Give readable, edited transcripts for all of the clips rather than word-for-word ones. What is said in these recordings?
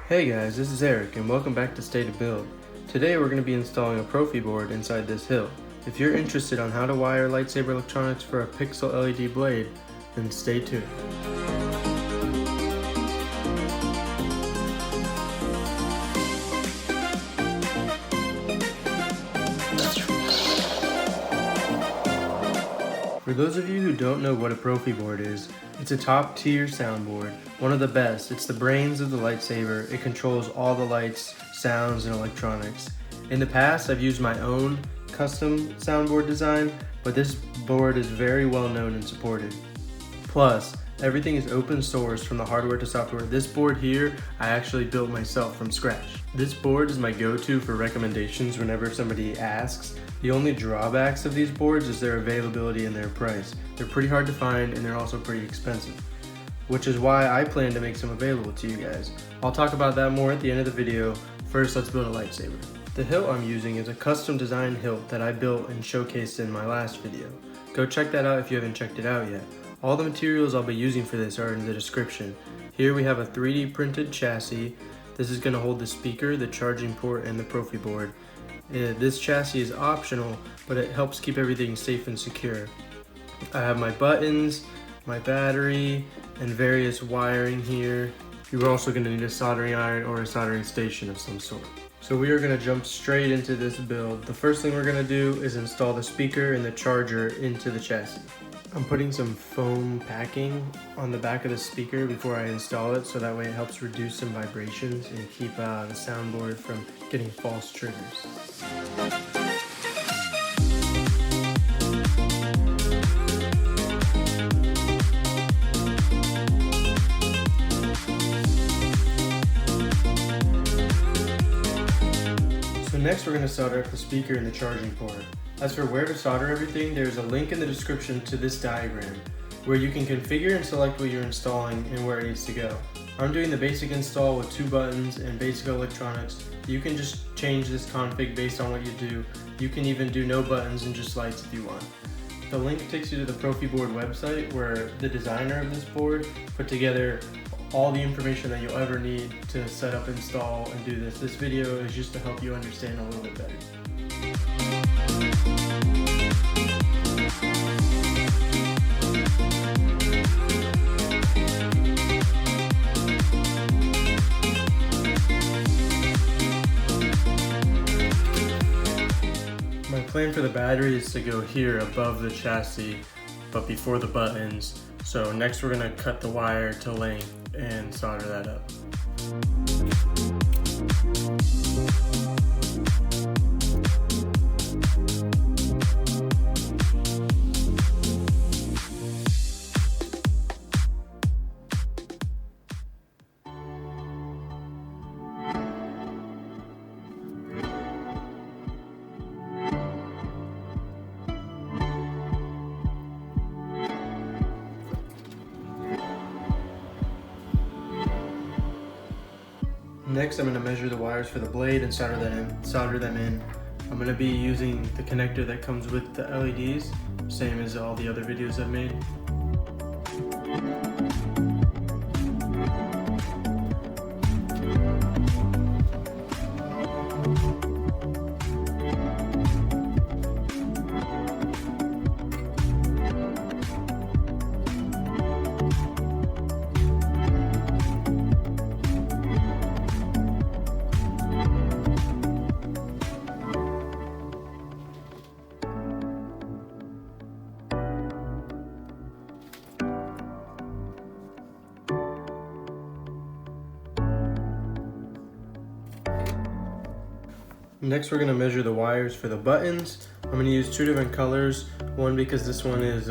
Hey guys, this is Eric and welcome back to Stay to Build. Today we're going to be installing a Proffieboard inside this hilt. If you're interested on how to wire lightsaber electronics for a pixel LED blade, then stay tuned. For those of you who don't know what a Proffieboard is, it's a top tier soundboard, one of the best. It's the brains of the lightsaber. It controls all the lights, sounds, and electronics. In the past, I've used my own custom soundboard design, but this board is very well known and supported. Plus, everything is open source from the hardware to software. This board here, I actually built myself from scratch. This board is my go-to for recommendations whenever somebody asks. The only drawbacks of these boards is their availability and their price. They're pretty hard to find and they're also pretty expensive, which is why I plan to make some available to you guys. I'll talk about that more at the end of the video. First, let's build a lightsaber. The hilt I'm using is a custom designed hilt that I built and showcased in my last video. Go check that out if you haven't checked it out yet. All the materials I'll be using for this are in the description. Here we have a 3D printed chassis. This is going to hold the speaker, the charging port, and the Proffieboard. This chassis is optional, but it helps keep everything safe and secure. I have my buttons, my battery, and various wiring here. You're also going to need a soldering iron or a soldering station of some sort. So we are going to jump straight into this build. The first thing we're going to do is install the speaker and the charger into the chassis. I'm putting some foam packing on the back of the speaker before I install it, so that way it helps reduce some vibrations and keep the soundboard from getting false triggers. So next we're going to solder up the speaker and the charging port. As for where to solder everything, there's a link in the description to this diagram where you can configure and select what you're installing and where it needs to go. I'm doing the basic install with 2 buttons and basic electronics. You can just change this config based on what you do. You can even do no buttons and just lights if you want. The link takes you to the Proffieboard website where the designer of this board put together all the information that you'll ever need to set up, install, and do this. This video is just to help you understand a little bit better. My plan for the battery is to go here above the chassis, but before the buttons. So next we're going to cut the wire to length and solder that up. Next, I'm going to measure the wires for the blade and solder them in. I'm going to be using the connector that comes with the LEDs, same as all the other videos I've made. Next, we're going to measure the wires for the buttons. I'm going to use 2 different colors. One because this one is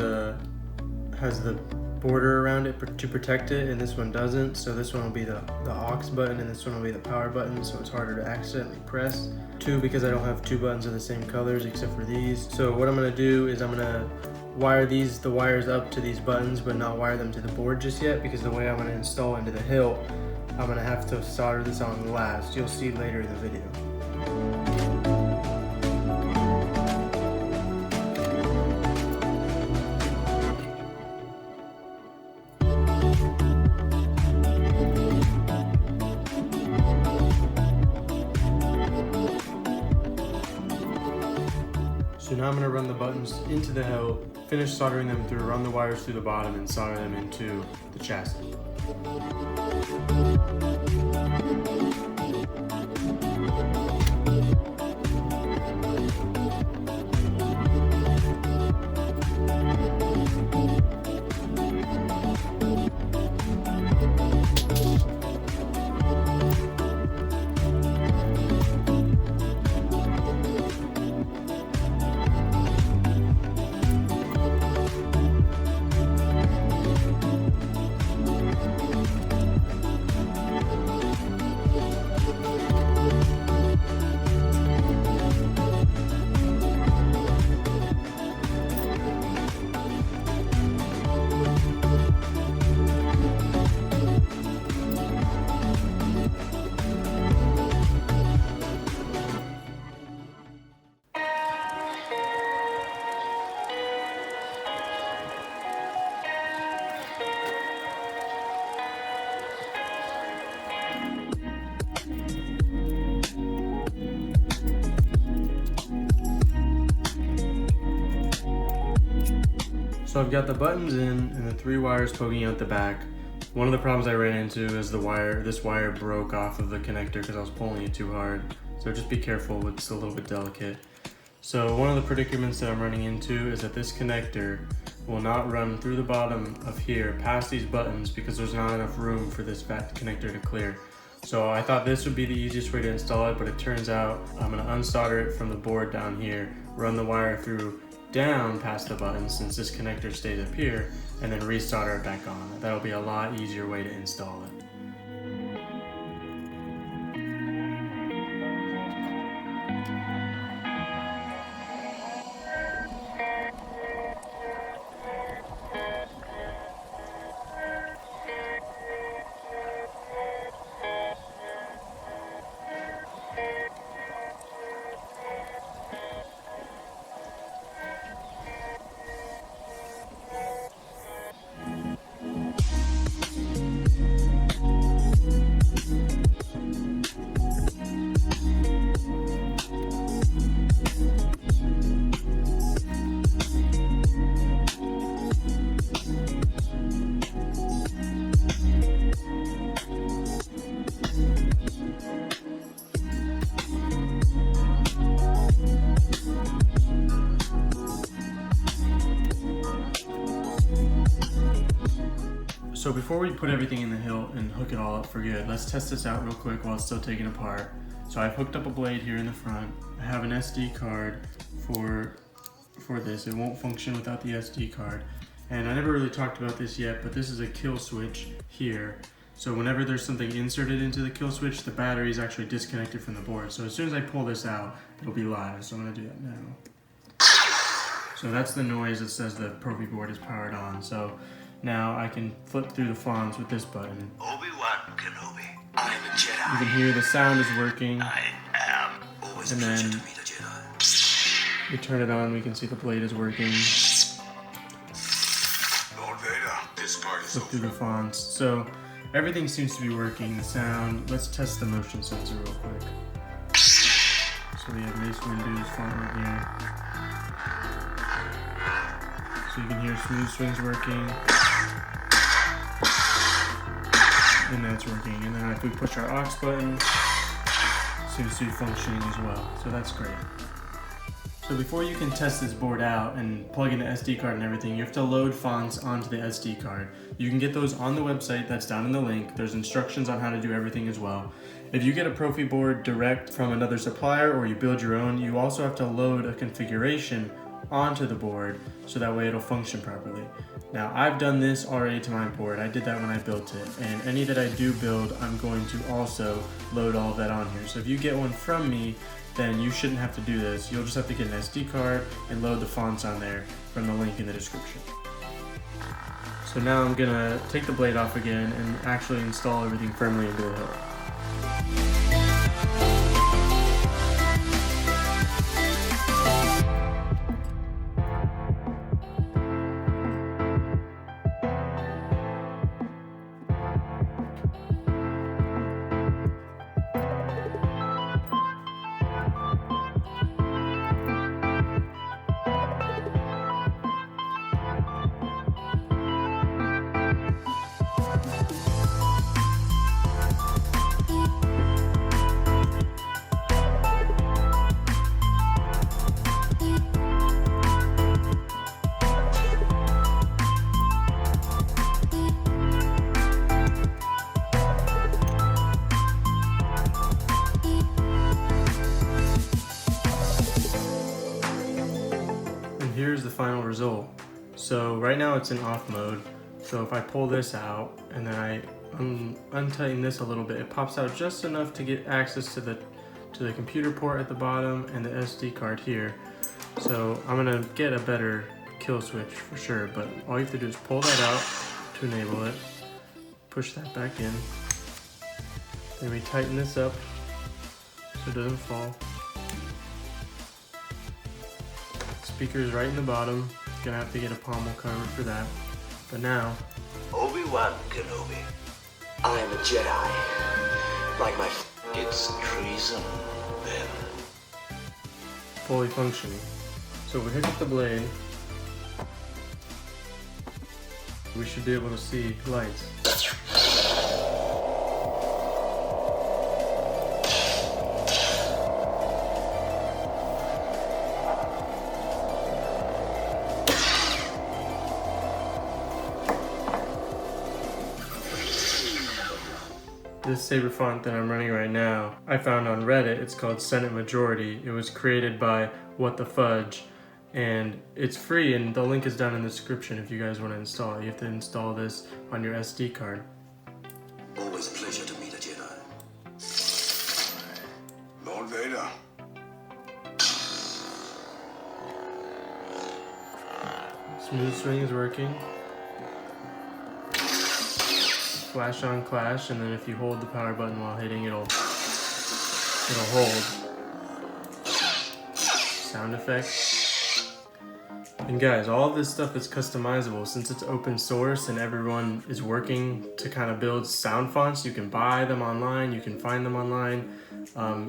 has the border around it to protect it, and this one doesn't. So this one will be the aux button, and this one will be the power button, so it's harder to accidentally press. 2 because I don't have 2 buttons of the same colors except for these. So what I'm going to do is I'm going to wire the wires up to these buttons, but not wire them to the board just yet, because the way I'm going to install into the hilt, I'm going to have to solder this on last. You'll see later in the video. now I'm going to run the buttons into the hilt, finish soldering them through, run the wires through the bottom, and solder them into the chassis. So I've got the buttons in and the 3 wires poking out the back. One of the problems I ran into is this wire broke off of the connector because I was pulling it too hard. So just be careful, it's a little bit delicate. So one of the predicaments that I'm running into is that this connector will not run through the bottom of here past these buttons because there's not enough room for this back connector to clear. So I thought this would be the easiest way to install it, but it turns out I'm going to unsolder it from the board down here, run the wire through down past the button since this connector stays up here, and then resolder it back on. That'll be a lot easier way to install it. So before we put everything in the hilt and hook it all up for good, let's test this out real quick while it's still taken apart. So I've hooked up a blade here in the front. I have an SD card for this. It won't function without the SD card. And I never really talked about this yet, but this is a kill switch here. So whenever there's something inserted into the kill switch, the battery is actually disconnected from the board. So as soon as I pull this out, it'll be live. So I'm gonna do that now. So that's the noise that says the Proffieboard is powered on. So now I can flip through the fonts with this button. Obi-Wan Kenobi, I'm a Jedi. You can hear the sound is working. I am always And a pleasure then to meet a Jedi. we turn it on, we can see the blade is working. Lord Vader, this part is Flip through the fonts. So everything seems to be working. The sound, let's test the motion sensor real quick. So we have Mace Windu's font right here. So you can hear smooth swings working. And that's working. And then if we push our aux button, it seems to be functioning as well. So that's great. So before you can test this board out and plug in the SD card and everything, you have to load fonts onto the SD card. You can get those on the website that's down in the link. There's instructions on how to do everything as well. If you get a Proffieboard direct from another supplier or you build your own, you also have to load a configuration onto the board so that way it'll function properly. Now I've done this already to my board. I did that when I built it, and any that I do build, I'm going to also load all of that on here. So if you get one from me, then you shouldn't have to do this. You'll just have to get an SD card and load the fonts on there from the link in the description. So now I'm gonna take the blade off again and actually install everything firmly into the hilt. result. So right now it's in off mode. So if I pull this out and then I untighten this a little bit, it pops out just enough to get access to the computer port at the bottom and the SD card here. So I'm gonna get a better kill switch for sure, but all you have to do is pull that out to enable it, push that back in, then we tighten this up so it doesn't fall. Speaker's right in the bottom, gonna have to get a pommel cover for that, but now Obi-Wan Kenobi. I am a Jedi. Like my it's treason, then. fully functioning. So if we hook up the blade, we should be able to see lights. This saber font that I'm running right now, I found on Reddit. It's called Senate Majority. It was created by What the Fudge, and it's free, and the link is down in the description if you guys want to install it. You have to install this on your SD card. Always a pleasure to meet a Jedi. Lord Vader. Smooth swing is working. Flash on clash, and then if you hold the power button while hitting, it'll hold. Sound effect. And guys, all of this stuff is customizable since it's open source and everyone is working to kind of build sound fonts. You can buy them online, you can find them online.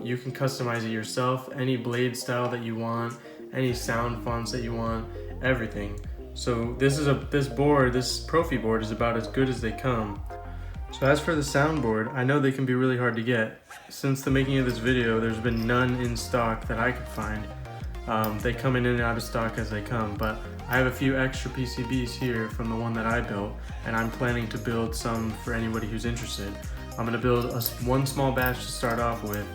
You can customize it yourself, any blade style that you want, any sound fonts that you want, everything. So this Proffie board is about as good as they come. So as for the soundboard, I know they can be really hard to get. Since the making of this video, there's been none in stock that I could find. They come in and out of stock as they come, but I have a few extra PCBs here from the one that I built, and I'm planning to build some for anybody who's interested. I'm gonna build one small batch to start off with,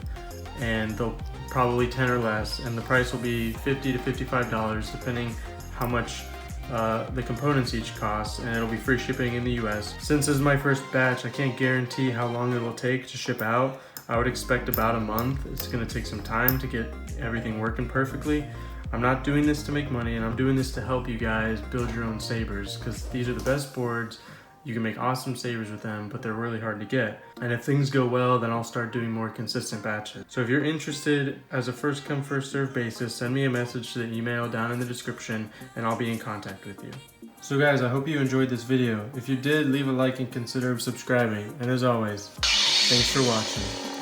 and they'll probably 10 or less, and the price will be $50 to $55 depending how much the components each cost, and it'll be free shipping in the US. Since this is my first batch, I can't guarantee how long it will take to ship out. I would expect about a month. It's gonna take some time to get everything working perfectly. I'm not doing this to make money, and I'm doing this to help you guys build your own sabers, because these are the best boards. You can make awesome sabers with them, but they're really hard to get. And if things go well, then I'll start doing more consistent batches. So if you're interested, as a first come first serve basis, send me a message to the email down in the description and I'll be in contact with you. So guys, I hope you enjoyed this video. If you did, leave a like and consider subscribing. And as always, thanks for watching.